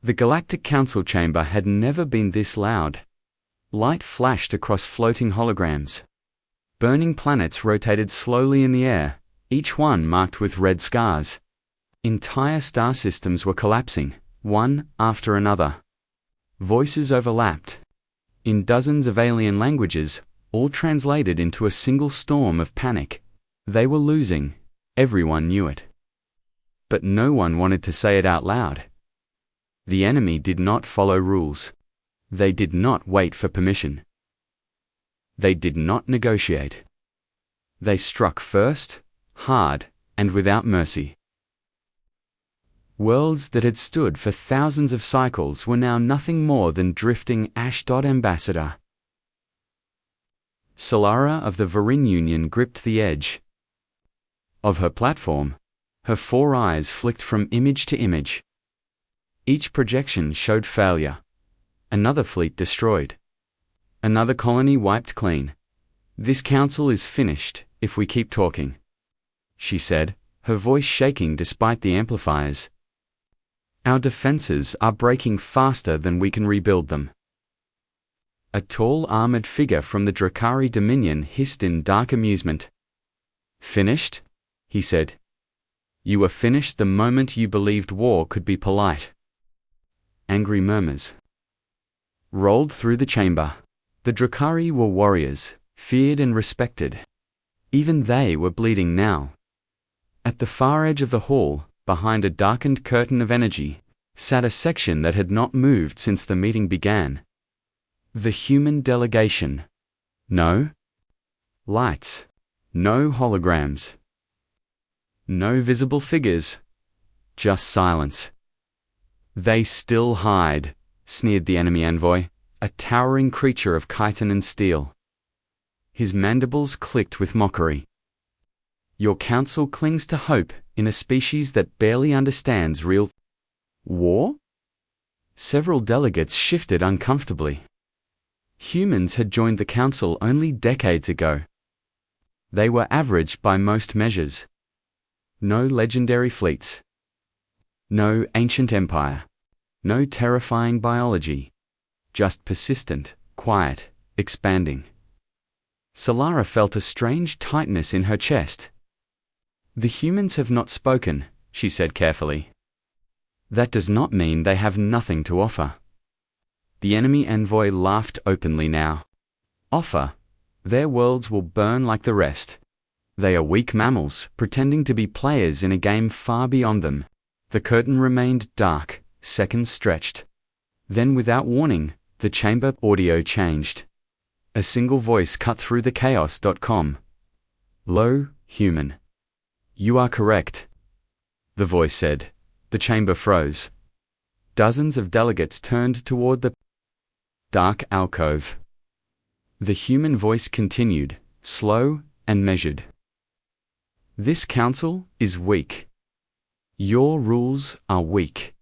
The Galactic Council chamber had never been this loud. Light flashed across floating holograms. Burning planets rotated slowly in the air, each one marked with red scars. Entire star systems were collapsing, one after another. Voices overlapped. In dozens of alien languages, all translated into a single storm of panic. They were losing. Everyone knew it. But no one wanted to say it out loud. The enemy did not follow rules. They did not wait for permission. They did not negotiate. They struck first, hard, and without mercy. Worlds that had stood for thousands of cycles were now nothing more than drifting ash. Ambassador Solara of the Varin Union gripped the edge of her platform. Her 4 eyes flicked from image to image. Each projection showed failure. Another fleet destroyed. Another colony wiped clean. This council is finished if we keep talking, she said, her voice shaking despite the amplifiers. Our defenses are breaking faster than we can rebuild them. A tall armored figure from the Drakari Dominion hissed in dark amusement. Finished? He said. You were finished the moment you believed war could be polite. Angry murmurs rolled through the chamber. The Drakari were warriors, feared and respected. Even they were bleeding now. At the far edge of the hall, behind a darkened curtain of energy, sat a section that had not moved since the meeting began. The human delegation. No lights. No holograms. No visible figures. Just silence. They still hide, sneered the enemy envoy, a towering creature of chitin and steel. His mandibles clicked with mockery. Your council clings to hope in a species that barely understands real war? Several delegates shifted uncomfortably. Humans had joined the council only decades ago. They were average by most measures. No legendary fleets. No ancient empire. No terrifying biology. Just persistent, quiet, expanding. Solara felt a strange tightness in her chest. The humans have not spoken, she said carefully. That does not mean they have nothing to offer. The enemy envoy laughed openly now. Offer? Their worlds will burn like the rest. They are weak mammals, pretending to be players in a game far beyond them. The curtain remained dark, seconds stretched. Then without warning, the chamber audio changed. A single voice cut through the chaos.com. Low, human. You are correct. The voice said. The chamber froze. Dozens of delegates turned toward the dark alcove. The human voice continued, slow and measured. This council is weak. Your rules are weak.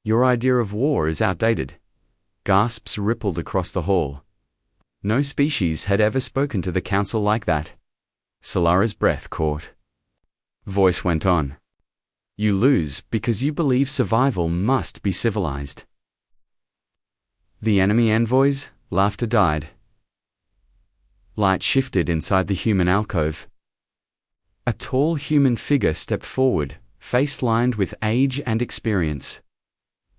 Your idea of war is outdated. Gasps rippled across the hall. No species had ever spoken to the council like that. Solara's breath caught. Voice went on. You lose because you believe survival must be civilized. The enemy envoys, laughter died. Light shifted inside the human alcove. A tall human figure stepped forward, face lined with age and experience.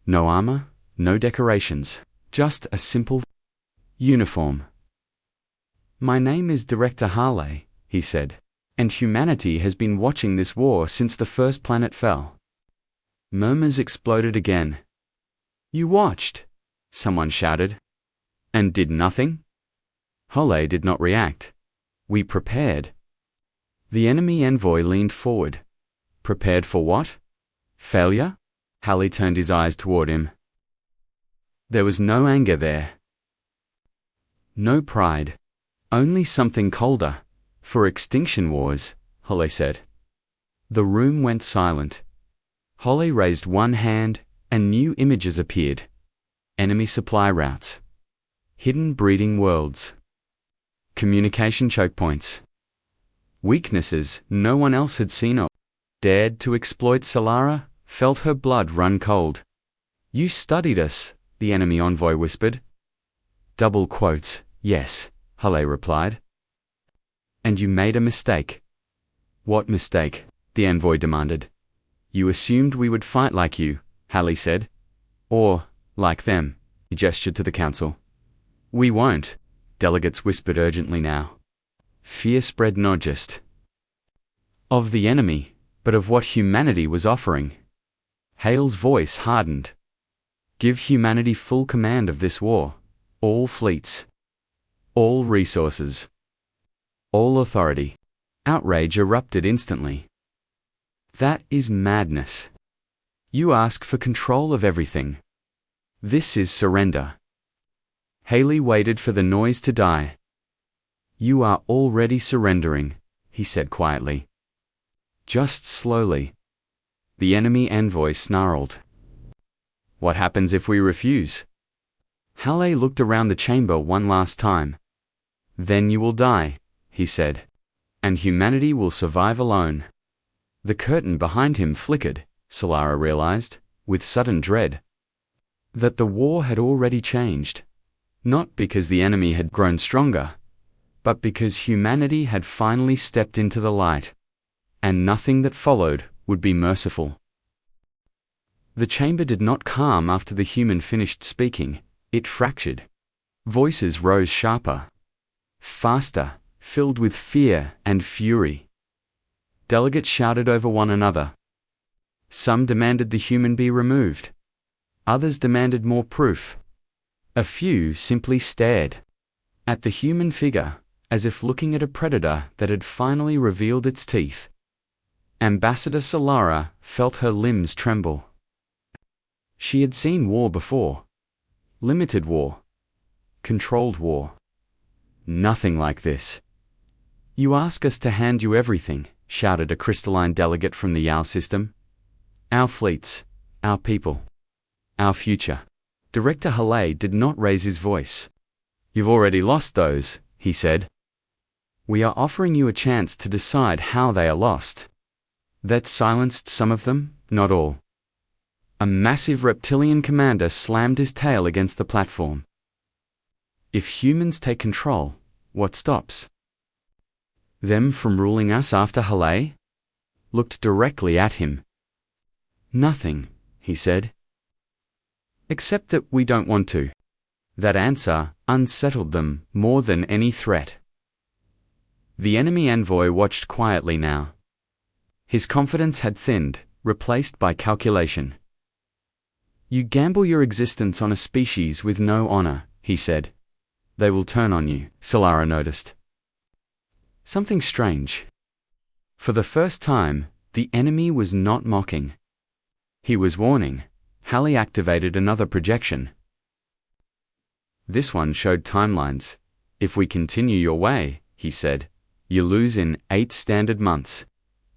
No armor, no decorations, just a simple uniform. My name is Director Harley, he said, and humanity has been watching this war since the first planet fell. Murmurs exploded again. You watched, someone shouted. And did nothing? Harley did not react. We prepared. The enemy envoy leaned forward. Prepared for what? Failure? Harley turned his eyes toward him. There was no anger there. No pride. Only something colder. For extinction wars, Harley said. The room went silent. Harley raised one hand, and new images appeared. Enemy supply routes. Hidden breeding worlds. Communication choke points. Weaknesses no one else had seen or dared to exploit. Solara felt her blood run cold. You studied us, the enemy envoy whispered. Double quotes, yes, Halle replied. And you made a mistake. What mistake? The envoy demanded. You assumed we would fight like you, Halle said. Or, like them, he gestured to the council. We won't, delegates whispered urgently now. Fear spread not just of the enemy, but of what humanity was offering. Hale's voice hardened. Give humanity full command of this war, all fleets, all resources, all authority. Outrage erupted instantly. That is madness. You ask for control of everything. This is surrender. Haley waited for the noise to die. You are already surrendering, he said quietly. Just slowly. The enemy envoy snarled. What happens if we refuse? Halle looked around the chamber one last time. Then you will die, he said. And humanity will survive alone. The curtain behind him flickered, Solara realized, with sudden dread. That the war had already changed. Not because the enemy had grown stronger, but because humanity had finally stepped into the light. And nothing that followed would be merciful. The chamber did not calm after the human finished speaking, it fractured. Voices rose sharper, faster, filled with fear and fury. Delegates shouted over one another. Some demanded the human be removed. Others demanded more proof. A few simply stared at the human figure, as if looking at a predator that had finally revealed its teeth. Ambassador Solara felt her limbs tremble. She had seen war before. Limited war. Controlled war. Nothing like this. You ask us to hand you everything, shouted a crystalline delegate from the Yao system. Our fleets, our people, our future. Director Halle did not raise his voice. You've already lost those, he said. We are offering you a chance to decide how they are lost. That silenced some of them, not all. A massive reptilian commander slammed his tail against the platform. If humans take control, what stops them from ruling us? After Halle looked directly at him. Nothing, he said. Except that we don't want to. That answer unsettled them more than any threat. The enemy envoy watched quietly now. His confidence had thinned, replaced by calculation. You gamble your existence on a species with no honor, he said. They will turn on you, Solara noticed. Something strange. For the first time, the enemy was not mocking. He was warning. Halle activated another projection. This one showed timelines. If we continue your way, he said, you lose in 8 standard months.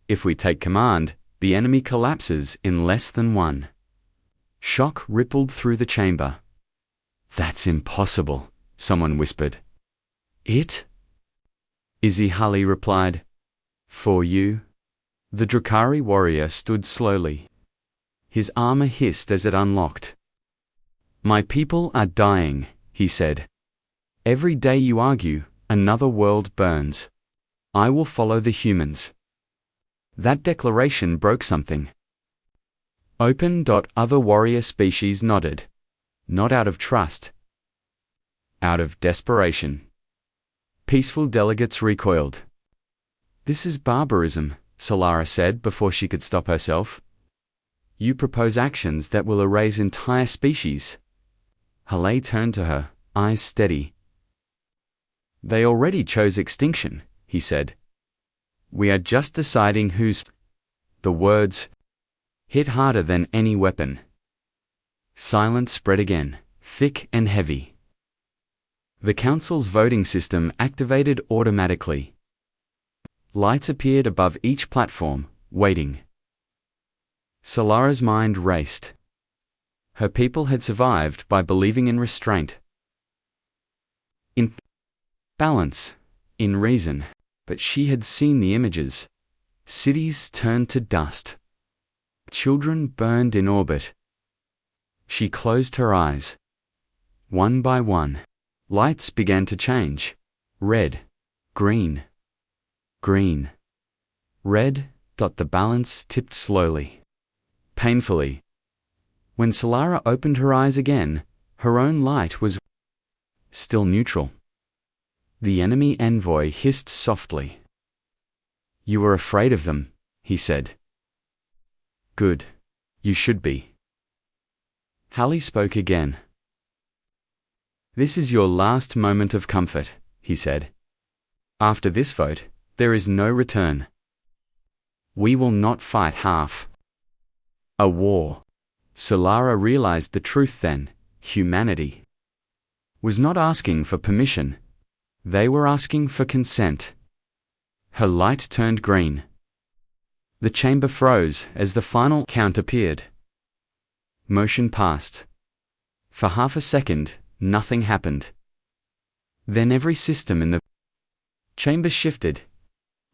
If we take command, the enemy collapses in less than 1. Shock rippled through the chamber. That's impossible, someone whispered. It? Izzy Halle replied. For you? The Drakari warrior stood slowly. His armor hissed as it unlocked. My people are dying, he said. Every day you argue, another world burns. I will follow the humans. That declaration broke something. Other warrior species nodded. Not out of trust. Out of desperation. Peaceful delegates recoiled. This is barbarism, Solara said before she could stop herself. You propose actions that will erase entire species. Halle turned to her, eyes steady. They already chose extinction, he said. We are just deciding who's... The words hit harder than any weapon. Silence spread again, thick and heavy. The council's voting system activated automatically. Lights appeared above each platform, waiting. Solara's mind raced. Her people had survived by believing in restraint, in balance, in reason, but she had seen the images. Cities turned to dust. Children burned in orbit. She She closed her eyes. One by one, lights began to change. Red, green, green, red. The balance tipped slowly, painfully. When Solara opened her eyes again, her own light was still neutral. The enemy envoy hissed softly. "You were afraid of them," he said. "Good. You should be." Hallie spoke again. "This is your last moment of comfort," he said. "After this vote, there is no return. We will not fight half a war." Solara realized the truth then. Humanity was not asking for permission. They were asking for consent. Her light turned green. The chamber froze as the final count appeared. Motion passed. For half a second, nothing happened. Then every system in the chamber shifted.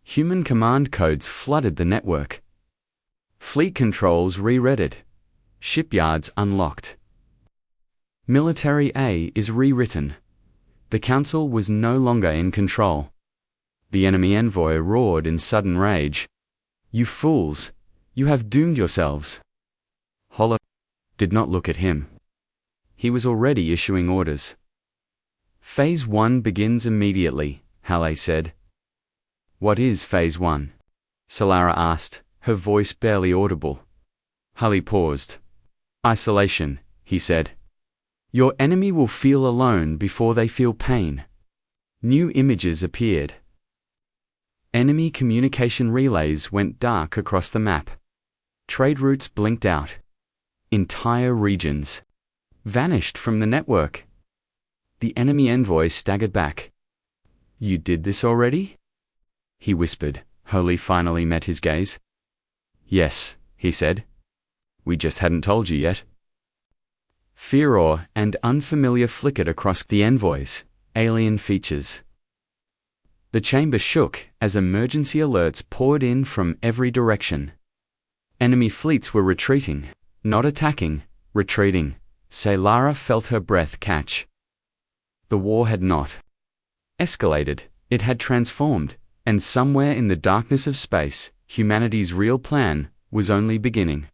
Human command codes flooded the network. Fleet controls re-read. Shipyards unlocked. Military A is rewritten. The Council was no longer in control. The enemy envoy roared in sudden rage. "You fools! You have doomed yourselves!" Holler did not look at him. He was already issuing orders. "Phase 1 begins immediately," Hallie said. "What is Phase 1? Solara asked, her voice barely audible. Hallie paused. "Isolation," he said. "Your enemy will feel alone before they feel pain." New images appeared. Enemy communication relays went dark across the map. Trade routes blinked out. Entire regions vanished from the network. The enemy envoy staggered back. "You did this already?" he whispered. Holy finally met his gaze. "Yes," he said. "We just hadn't told you yet." Fear and unfamiliar flickered across the envoy's alien features. The chamber shook as emergency alerts poured in from every direction. Enemy fleets were retreating, not attacking, retreating. Solara felt her breath catch. The war had not escalated, it had transformed, and somewhere in the darkness of space, humanity's real plan was only beginning.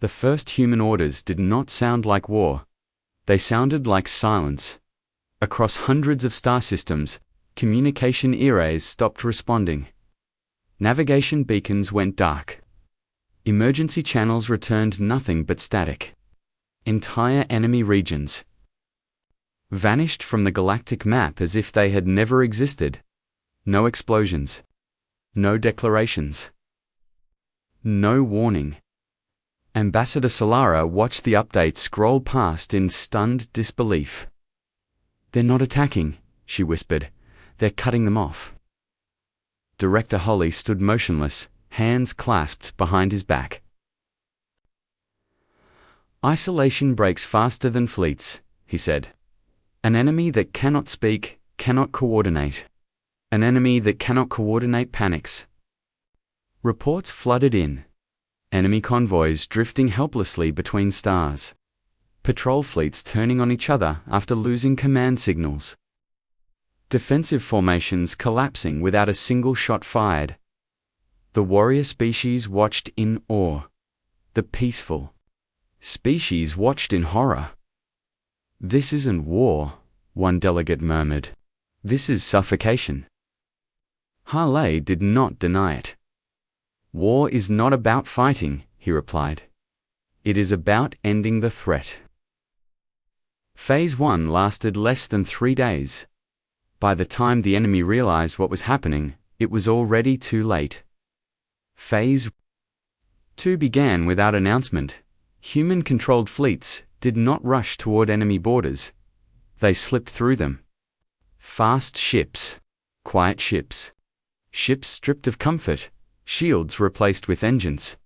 The first human orders did not sound like war. They sounded like silence. Across hundreds of star systems, communication arrays stopped responding. Navigation beacons went dark. Emergency channels returned nothing but static. Entire enemy regions vanished from the galactic map as if they had never existed. No explosions. No declarations. No warning. Ambassador Solara watched the update scroll past in stunned disbelief. "They're not attacking," she whispered. "They're cutting them off." Director Holly stood motionless, hands clasped behind his back. "Isolation breaks faster than fleets," he said. "An enemy that cannot speak, cannot coordinate. An enemy that cannot coordinate panics." Reports flooded in. Enemy convoys drifting helplessly between stars. Patrol fleets turning on each other after losing command signals. Defensive formations collapsing without a single shot fired. The warrior species watched in awe. The peaceful species watched in horror. "This isn't war," one delegate murmured. "This is suffocation." Harley did not deny it. "War is not about fighting," he replied. "It is about ending the threat." Phase 1 lasted less than 3 days. By the time the enemy realized what was happening, it was already too late. Phase 2 began without announcement. Human-controlled fleets did not rush toward enemy borders. They slipped through them. Fast ships. Quiet ships. Ships stripped of comfort. Shields replaced with engines.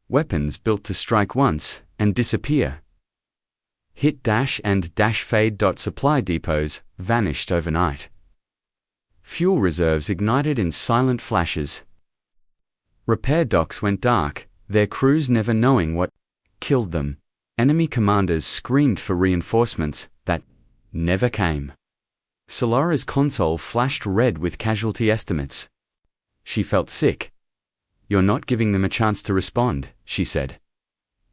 Weapons built to strike once and disappear. Hit dash and dash fade. Supply depots vanished overnight. Fuel reserves ignited in silent flashes. Repair docks went dark, their crews never knowing what killed them. Enemy commanders screamed for reinforcements that never came. Solara's console flashed red with casualty estimates. She felt sick. "You're not giving them a chance to respond," she said.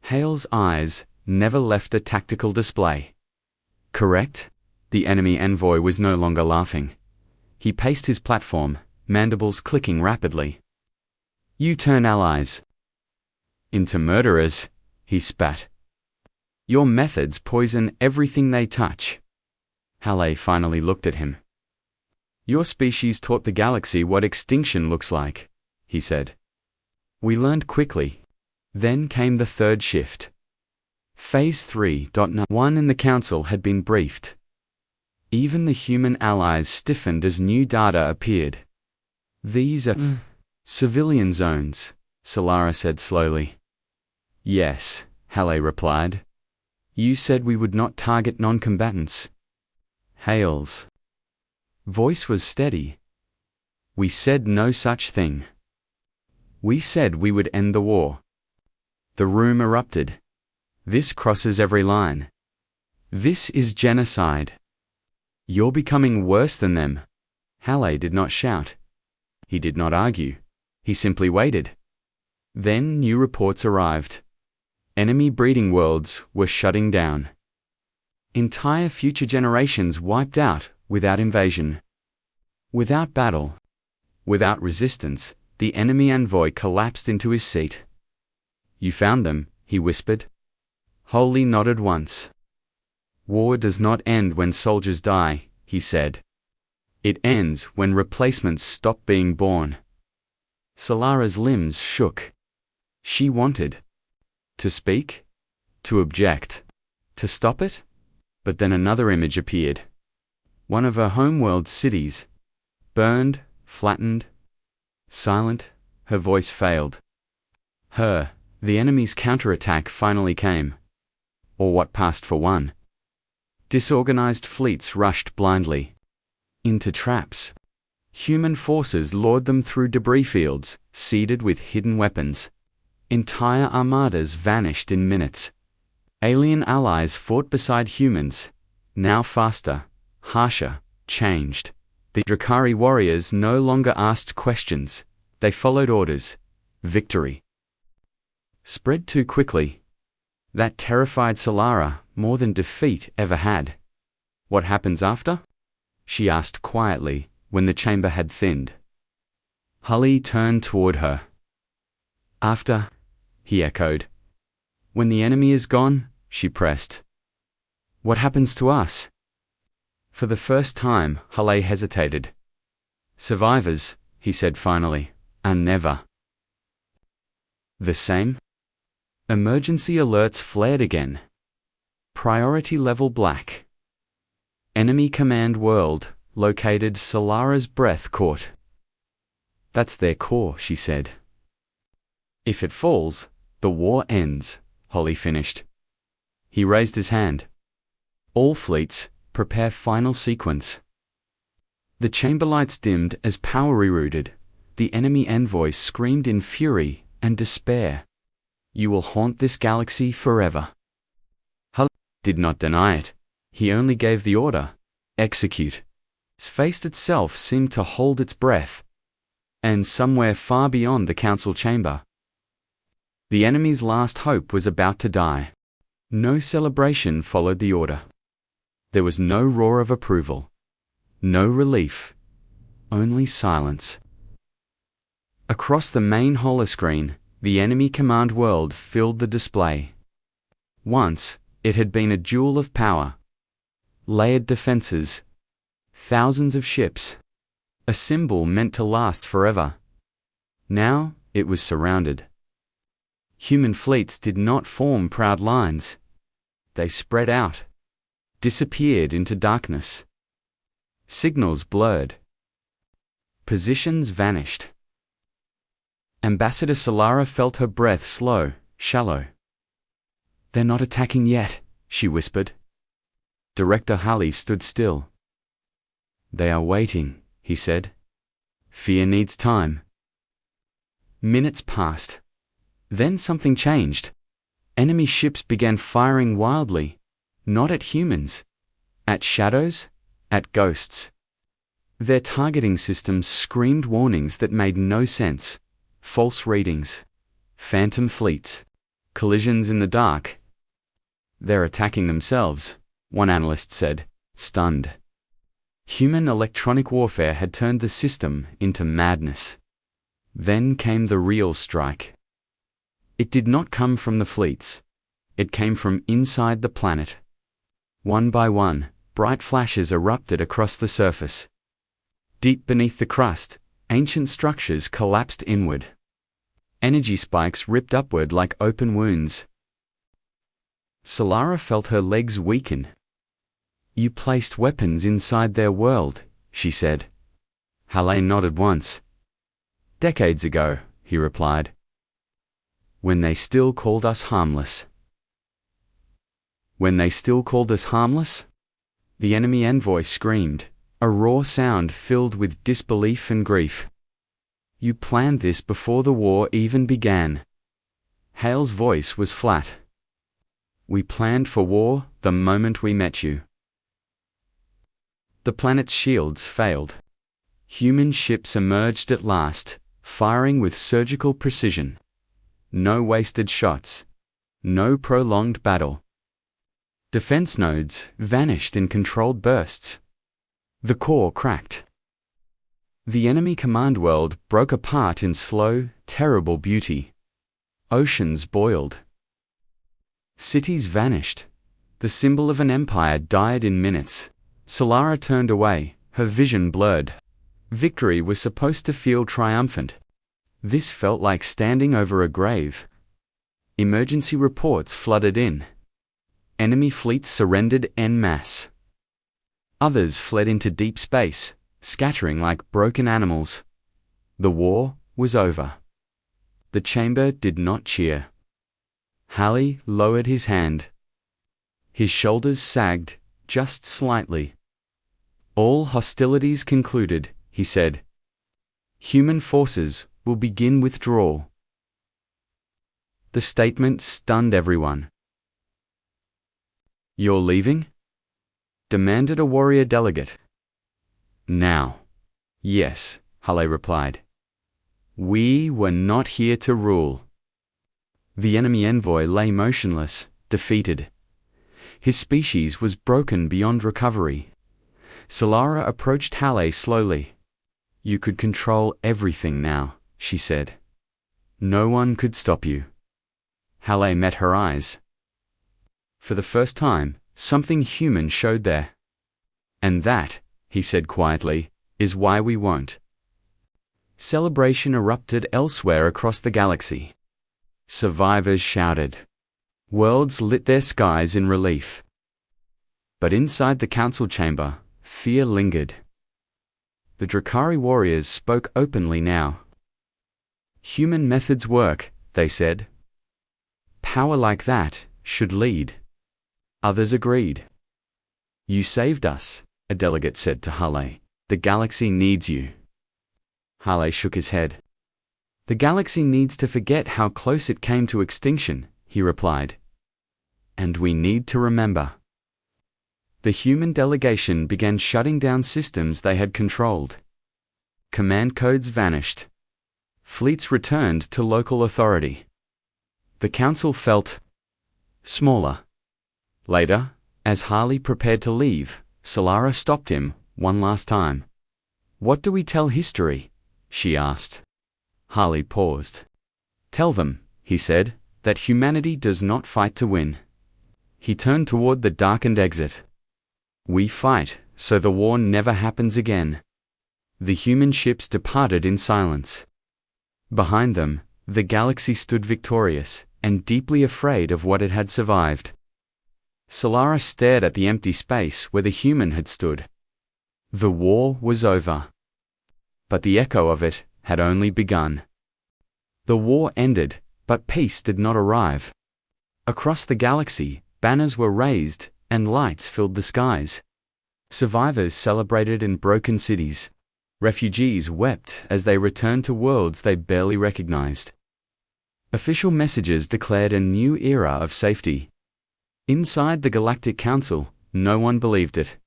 Hale's eyes never left the tactical display. "Correct?" The enemy envoy was no longer laughing. He paced his platform, mandibles clicking rapidly. "You turn allies into murderers," he spat. "Your methods poison everything they touch." Hale finally looked at him. "Your species taught the galaxy what extinction looks like," he said. "We learned quickly. Then came the third shift. Phase 3.1 in the Council had been briefed. Even the human allies stiffened as new data appeared. "These are civilian zones," Solara said slowly. "Yes," Hale replied. "You said we would not target non-combatants." Hale's voice was steady. "We said no such thing. We said we would end the war." The room erupted. "This crosses every line. This is genocide. You're becoming worse than them." Hale did not shout. He did not argue. He simply waited. Then new reports arrived. Enemy breeding worlds were shutting down. Entire future generations wiped out without invasion. Without battle. Without resistance, the enemy envoy collapsed into his seat. "You found them," he whispered. Holly nodded once. "War does not end when soldiers die," he said. "It ends when replacements stop being born." Solara's limbs shook. She wanted to speak, to object, to stop it. But then another image appeared. One of her homeworld cities. Burned, flattened, silent, her voice failed. The enemy's counterattack finally came. Or what passed for one. Disorganized fleets rushed blindly into traps. Human forces lured them through debris fields, seeded with hidden weapons. Entire armadas vanished in minutes. Alien allies fought beside humans, now faster, harsher, changed. The Drakari warriors no longer asked questions. They followed orders. Victory spread too quickly. That terrified Solara more than defeat ever had. "What happens after?" she asked quietly, when the chamber had thinned. Hully turned toward her. "After?" he echoed. "When the enemy is gone," she pressed. "What happens to us?" For the first time, Hully hesitated. "Survivors," he said finally, "are never the same." Emergency alerts flared again. Priority level black. Enemy command world, located Solara's breath caught. "That's their core," she said. "If it falls, the war ends," Holly finished. He raised his hand. "All fleets, prepare final sequence." The chamber lights dimmed as power rerouted. The enemy envoy screamed in fury and despair. "You will haunt this galaxy forever." Hull did not deny it. He only gave the order. Execute. Space itself seemed to hold its breath. And somewhere far beyond the council chamber, the enemy's last hope was about to die. No celebration followed the order. There was no roar of approval. No relief. Only silence. Across the main holoscreen, the enemy command world filled the display. Once, it had been a jewel of power. Layered defenses. Thousands of ships. A symbol meant to last forever. Now, it was surrounded. Human fleets did not form proud lines. They spread out. Disappeared into darkness. Signals blurred. Positions vanished. Ambassador Solara felt her breath slow, shallow. "They're not attacking yet," she whispered. Director Halley stood still. "They are waiting," he said. "Fear needs time." Minutes passed. Then something changed. Enemy ships began firing wildly, not at humans, at shadows, at ghosts. Their targeting systems screamed warnings that made no sense. False readings, phantom fleets, collisions in the dark. "They're attacking themselves," one analyst said, stunned. Human electronic warfare had turned the system into madness. Then came the real strike. It did not come from the fleets. It came from inside the planet. One by one, bright flashes erupted across the surface. Deep beneath the crust, ancient structures collapsed inward. Energy spikes ripped upward like open wounds. Solara felt her legs weaken. "You placed weapons inside their world," she said. Halle nodded once. "Decades ago," he replied. "When they still called us harmless." "When they still called us harmless?" The enemy envoy screamed, a raw sound filled with disbelief and grief. "You planned this before the war even began." Hale's voice was flat. "We planned for war the moment we met you." The planet's shields failed. Human ships emerged at last, firing with surgical precision. No wasted shots. No prolonged battle. Defense nodes vanished in controlled bursts. The core cracked. The enemy command world broke apart in slow, terrible beauty. Oceans boiled. Cities vanished. The symbol of an empire died in minutes. Solara turned away, her vision blurred. Victory was supposed to feel triumphant. This felt like standing over a grave. Emergency reports flooded in. Enemy fleets surrendered en masse. Others fled into deep space, scattering like broken animals. The war was over. The chamber did not cheer. Halle lowered his hand. His shoulders sagged, just slightly. "All hostilities concluded," he said. "Human forces will begin withdrawal." The statement stunned everyone. "You're leaving?" demanded a warrior delegate. "Now." "Yes," Halle replied. "We were not here to rule." The enemy envoy lay motionless, defeated. His species was broken beyond recovery. Solara approached Halle slowly. "You could control everything now," she said. "No one could stop you." Halle met her eyes. For the first time, something human showed there. "And that," he said quietly, "is why we won't." Celebration erupted elsewhere across the galaxy. Survivors shouted. Worlds lit their skies in relief. But inside the council chamber, fear lingered. The Drakari warriors spoke openly now. "Human methods work," they said. "Power like that should lead." Others agreed. "You saved us," a delegate said to Halle. "The galaxy needs you." Halle shook his head. "The galaxy needs to forget how close it came to extinction," he replied. "And we need to remember." The human delegation began shutting down systems they had controlled. Command codes vanished. Fleets returned to local authority. The council felt smaller. Later, as Halle prepared to leave, Solara stopped him one last time. "What do we tell history?" she asked. Halle paused. "Tell them," he said, "that humanity does not fight to win." He turned toward the darkened exit. "We fight so the war never happens again." The human ships departed in silence. Behind them, the galaxy stood victorious and deeply afraid of what it had survived. Solara stared at the empty space where the human had stood. The war was over. But the echo of it had only begun. The war ended, but peace did not arrive. Across the galaxy, banners were raised, and lights filled the skies. Survivors celebrated in broken cities. Refugees wept as they returned to worlds they barely recognized. Official messages declared a new era of safety. Inside the Galactic Council, no one believed it.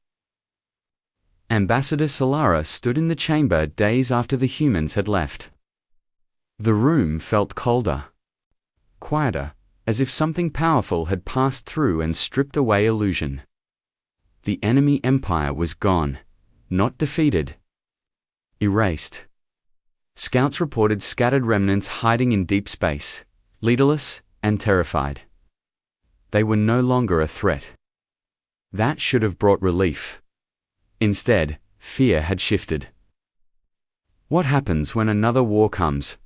Ambassador Solara stood in the chamber days after the humans had left. The room felt colder, quieter, as if something powerful had passed through and stripped away illusion. The enemy empire was gone, not defeated, erased. Scouts reported scattered remnants hiding in deep space, leaderless and terrified. They were no longer a threat. That should have brought relief. Instead, fear had shifted. What happens when another war comes?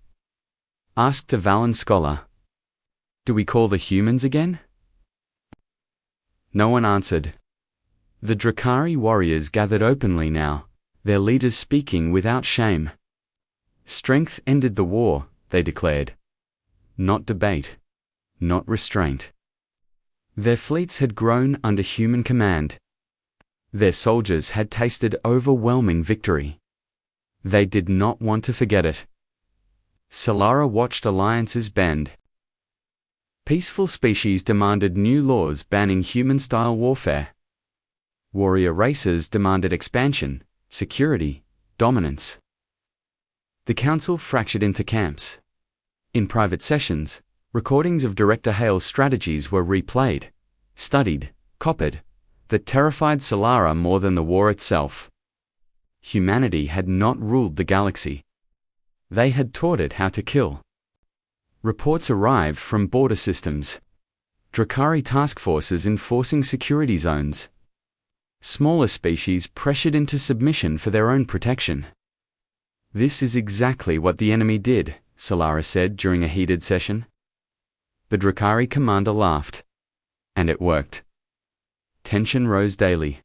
Asked a Valen scholar. Do we call the humans again? No one answered. The Drakari warriors gathered openly now, their leaders speaking without shame. Strength ended the war, they declared. Not debate. Not restraint. Their fleets had grown under human command. Their soldiers had tasted overwhelming victory. They did not want to forget it. Solara watched alliances bend. Peaceful species demanded new laws banning human-style warfare. Warrior races demanded expansion, security, dominance. The council fractured into camps. In private sessions, recordings of Director Hale's strategies were replayed, studied, copied, that terrified Solara more than the war itself. Humanity had not ruled the galaxy. They had taught it how to kill. Reports arrived from border systems. Drakari task forces enforcing security zones. Smaller species pressured into submission for their own protection. This is exactly what the enemy did, Solara said during a heated session. The Drakari commander laughed. And it worked. Tension rose daily.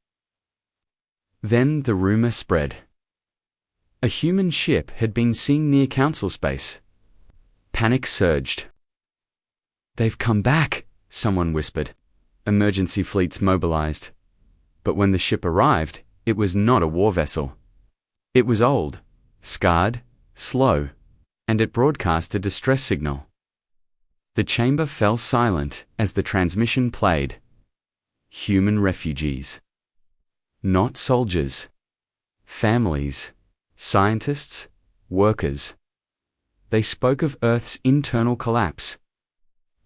Then the rumor spread. A human ship had been seen near council space. Panic surged. They've come back, someone whispered. Emergency fleets mobilized. But when the ship arrived, it was not a war vessel. It was old, scarred, slow, and it broadcast a distress signal. The chamber fell silent as the transmission played. Human refugees. Not soldiers. Families. Scientists. Workers. They spoke of Earth's internal collapse.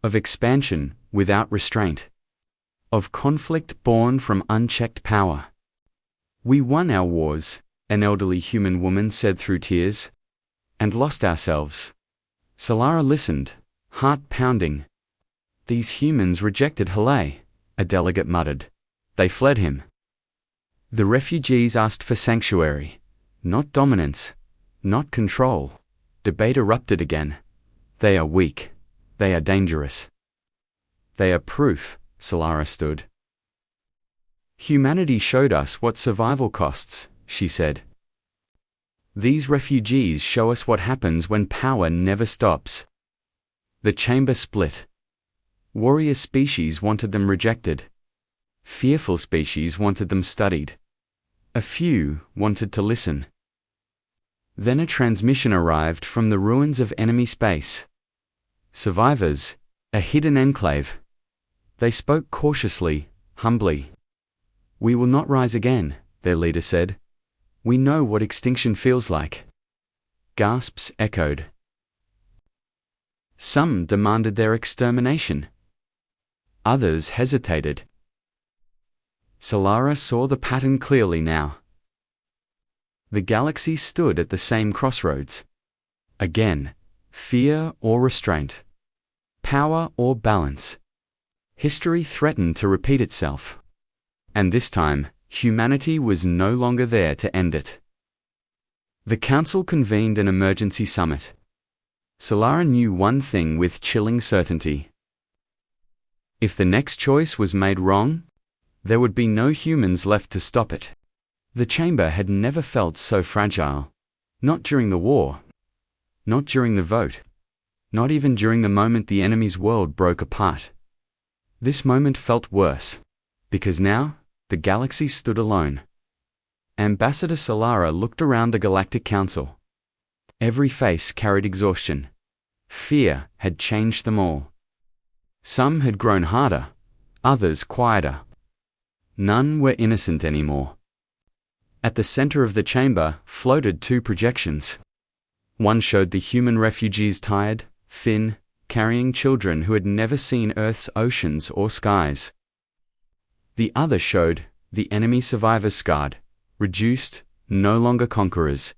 Of expansion without restraint. Of conflict born from unchecked power. We won our wars, an elderly human woman said through tears. And lost ourselves. Solara listened, heart pounding. These humans rejected Hale, a delegate muttered. They fled him. The refugees asked for sanctuary, not dominance, not control. Debate erupted again. They are weak. They are dangerous. They are proof, Solara stood. Humanity showed us what survival costs, she said. These refugees show us what happens when power never stops. The chamber split. Warrior species wanted them rejected. Fearful species wanted them studied. A few wanted to listen. Then a transmission arrived from the ruins of enemy space. Survivors, a hidden enclave. They spoke cautiously, humbly. We will not rise again, their leader said. We know what extinction feels like. Gasps echoed. Some demanded their extermination. Others hesitated. Solara saw the pattern clearly now. The galaxy stood at the same crossroads. Again, fear or restraint. Power or balance. History threatened to repeat itself. And this time, humanity was no longer there to end it. The council convened an emergency summit. Solara knew one thing with chilling certainty. If the next choice was made wrong, there would be no humans left to stop it. The chamber had never felt so fragile. Not during the war. Not during the vote. Not even during the moment the enemy's world broke apart. This moment felt worse, because now, the galaxy stood alone. Ambassador Solara looked around the Galactic Council. Every face carried exhaustion. Fear had changed them all. Some had grown harder, others quieter. None were innocent anymore. At the center of the chamber floated two projections. One showed the human refugees tired, thin, carrying children who had never seen Earth's oceans or skies. The other showed the enemy survivors scarred, reduced, no longer conquerors.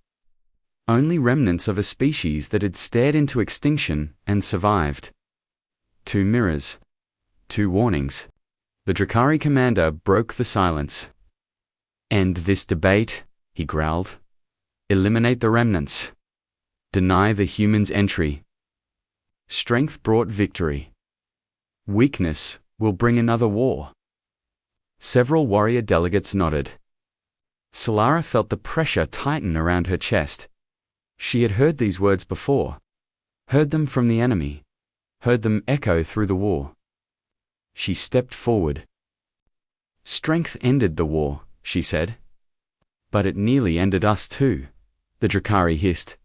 Only remnants of a species that had stared into extinction and survived. Two mirrors. Two warnings. The Drakari commander broke the silence. "End this debate," he growled. "Eliminate the remnants. Deny the humans entry. Strength brought victory. Weakness will bring another war." Several warrior delegates nodded. Solara felt the pressure tighten around her chest. She had heard these words before. Heard them from the enemy. Heard them echo through the war. She stepped forward. "Strength ended the war," she said. "But it nearly ended us too," the Drakari hissed.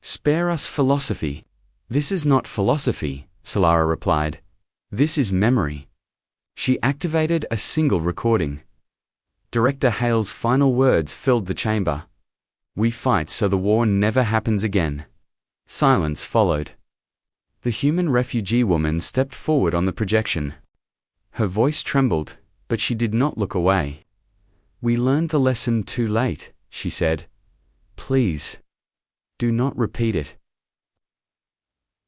"Spare us philosophy." "This is not philosophy," Solara replied. "This is memory." She activated a single recording. Director Hale's final words filled the chamber. "We fight so the war never happens again." Silence followed. The human refugee woman stepped forward on the projection. Her voice trembled, but she did not look away. "We learned the lesson too late," she said. "Please, do not repeat it."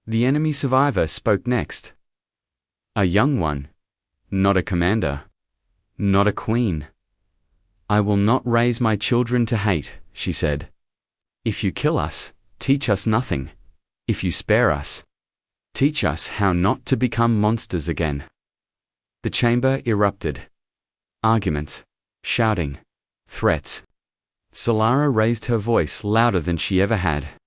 The enemy survivor spoke next. A young one. Not a commander. Not a queen. "I will not raise my children to hate," she said. "If you kill us, teach us nothing. If you spare us, teach us how not to become monsters again." The chamber erupted. Arguments, shouting, threats. Solara raised her voice louder than she ever had.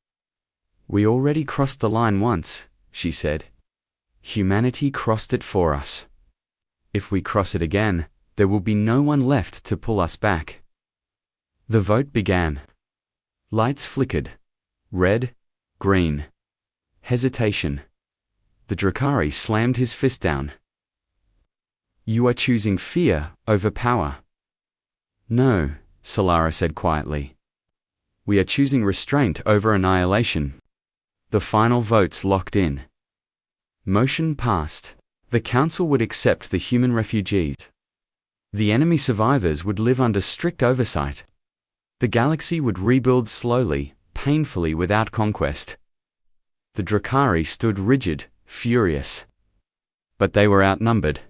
"We already crossed the line once," she said. "Humanity crossed it for us. If we cross it again, there will be no one left to pull us back." The vote began. Lights flickered. Red, green. Hesitation. The Drakari slammed his fist down. "You are choosing fear over power." "No," Solara said quietly. "We are choosing restraint over annihilation." The final votes locked in. Motion passed. The Council would accept the human refugees. The enemy survivors would live under strict oversight. The galaxy would rebuild slowly, painfully without conquest. The Drakari stood rigid, furious. But they were outnumbered.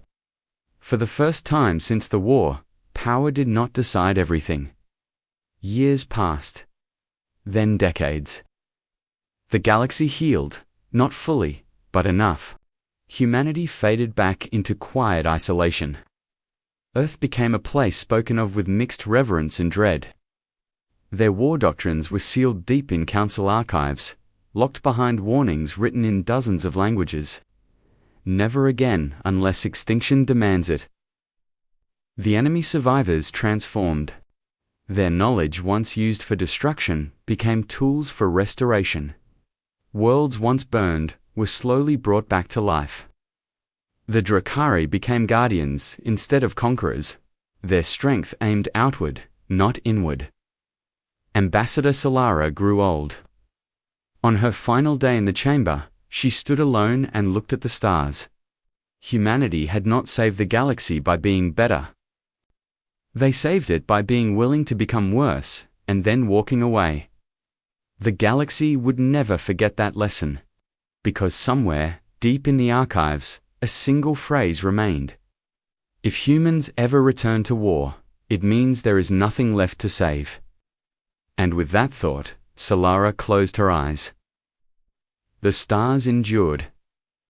For the first time since the war, power did not decide everything. Years passed. Then decades. The galaxy healed, not fully, but enough. Humanity faded back into quiet isolation. Earth became a place spoken of with mixed reverence and dread. Their war doctrines were sealed deep in Council archives, locked behind warnings written in dozens of languages. Never again unless extinction demands it. The enemy survivors transformed. Their knowledge once used for destruction became tools for restoration. Worlds once burned were slowly brought back to life. The Drakari became guardians instead of conquerors, their strength aimed outward, not inward. Ambassador Solara grew old. On her final day in the chamber, she stood alone and looked at the stars. Humanity had not saved the galaxy by being better. They saved it by being willing to become worse, and then walking away. The galaxy would never forget that lesson. Because somewhere, deep in the archives, a single phrase remained. If humans ever return to war, it means there is nothing left to save. And with that thought, Solara closed her eyes. The stars endured.